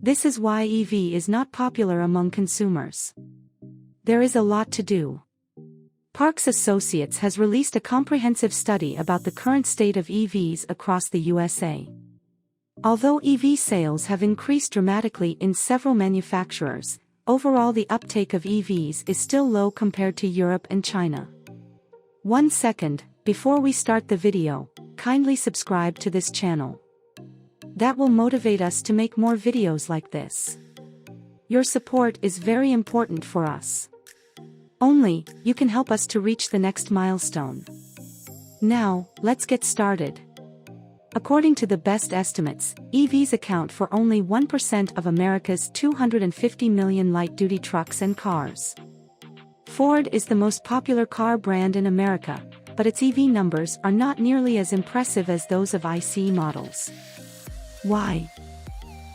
This is why EV is not popular among consumers. There is a lot to do. Parks Associates has released a comprehensive study about the current state of EVs across the USA. Although EV sales have increased dramatically in several manufacturers, overall the uptake of EVs is still low compared to Europe and China. 1 second, before we start the video, kindly subscribe to this channel. That will motivate us to make more videos like this. Your support is very important for us. Only, you can help us to reach the next milestone. Now, let's get started. According to the best estimates, EVs account for only 1% of America's 250 million light-duty trucks and cars. Ford is the most popular car brand in America, but its EV numbers are not nearly as impressive as those of ICE models. Why?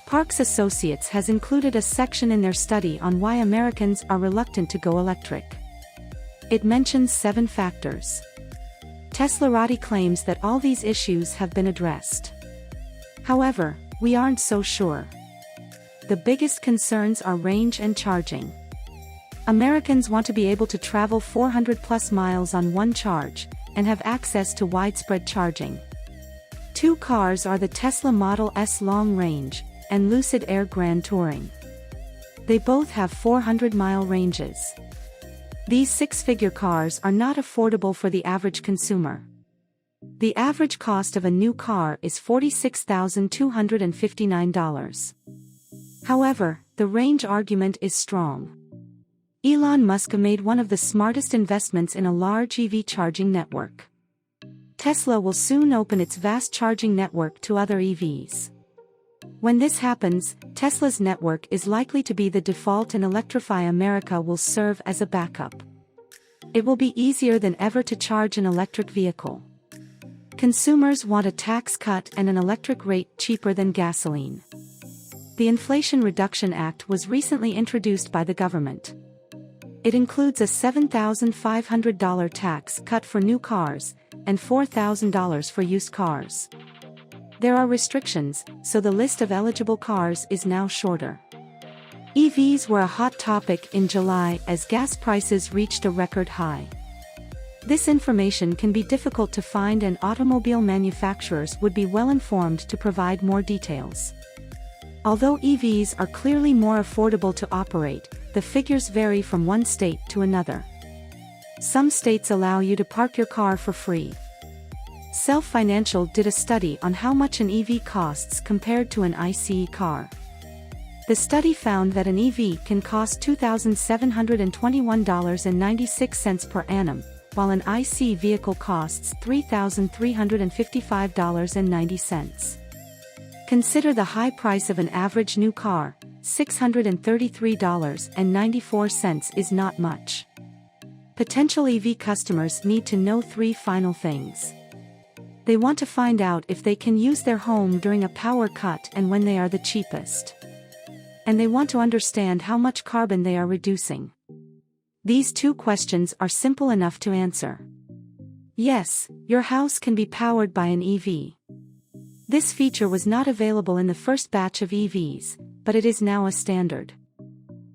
Parks Associates has included a section in their study on why Americans are reluctant to go electric. It mentions 7 factors. Teslarati claims that all these issues have been addressed. However, we aren't so sure. The biggest concerns are range and charging. Americans want to be able to travel 400+ miles on one charge, and have access to widespread charging. 2 cars are the Tesla Model S Long Range, and Lucid Air Grand Touring. They both have 400-mile ranges. These 6-figure cars are not affordable for the average consumer. The average cost of a new car is $46,259. However, the range argument is strong. Elon Musk made one of the smartest investments in a large EV charging network. Tesla will soon open its vast charging network to other EVs. When this happens, Tesla's network is likely to be the default and Electrify America will serve as a backup. It will be easier than ever to charge an electric vehicle. Consumers want a tax cut and an electric rate cheaper than gasoline. The Inflation Reduction Act was recently introduced by the government. It includes a $7,500 tax cut for new cars, and $4,000 for used cars. There are restrictions, so the list of eligible cars is now shorter. EVs were a hot topic in July as gas prices reached a record high. This information can be difficult to find and automobile manufacturers would be well informed to provide more details. Although EVs are clearly more affordable to operate, the figures vary from one state to another. Some states allow you to park your car for free. Self Financial did a study on how much an EV costs compared to an ICE car. The study found that an EV can cost $2,721.96 per annum, while an ICE vehicle costs $3,355.90. Consider the high price of an average new car, $633.94 is not much. Potential EV customers need to know 3 final things. They want to find out if they can use their home during a power cut and when they are the cheapest. And they want to understand how much carbon they are reducing. These 2 questions are simple enough to answer. Yes, your house can be powered by an EV. This feature was not available in the first batch of EVs, but it is now a standard.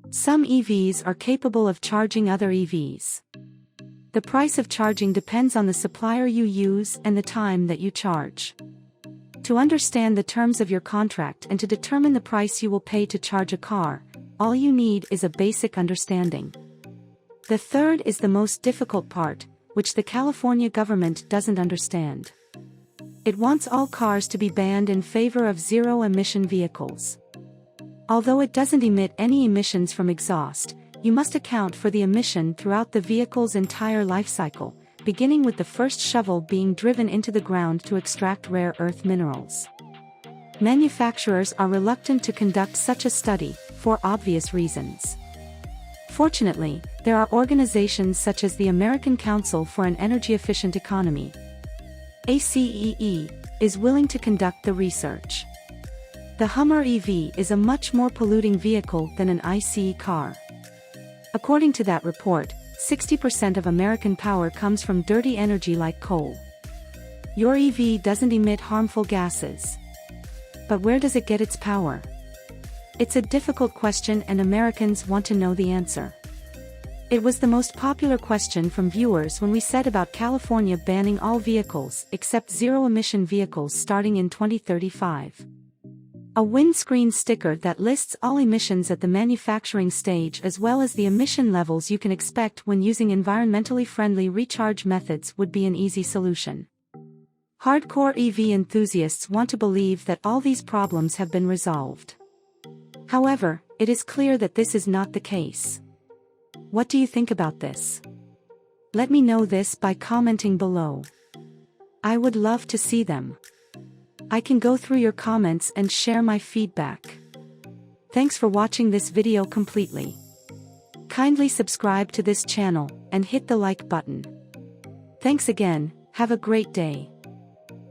Some EVs are capable of charging other EVs. The price of charging depends on the supplier you use and the time that you charge. To understand the terms of your contract and to determine the price you will pay to charge a car, all you need is a basic understanding. The third is the most difficult part, which the California government doesn't understand. It wants all cars to be banned in favor of zero-emission vehicles. Although it doesn't emit any emissions from exhaust, you must account for the emission throughout the vehicle's entire life cycle, beginning with the first shovel being driven into the ground to extract rare earth minerals. Manufacturers are reluctant to conduct such a study, for obvious reasons. Fortunately, there are organizations such as the American Council for an Energy Efficient Economy, ACEE, is willing to conduct the research. The Hummer EV is a much more polluting vehicle than an ICE car. According to that report, 60% of American power comes from dirty energy like coal. Your EV doesn't emit harmful gases. But where does it get its power? It's a difficult question and Americans want to know the answer. It was the most popular question from viewers when we said about California banning all vehicles except zero-emission vehicles starting in 2035. A windscreen sticker that lists all emissions at the manufacturing stage as well as the emission levels you can expect when using environmentally friendly recharge methods would be an easy solution. Hardcore EV enthusiasts want to believe that all these problems have been resolved. However, it is clear that this is not the case. What do you think about this? Let me know this by commenting below. I would love to see them. I can go through your comments and share my feedback. Thanks for watching this video completely. Kindly subscribe to this channel and hit the like button. Thanks again, have a great day.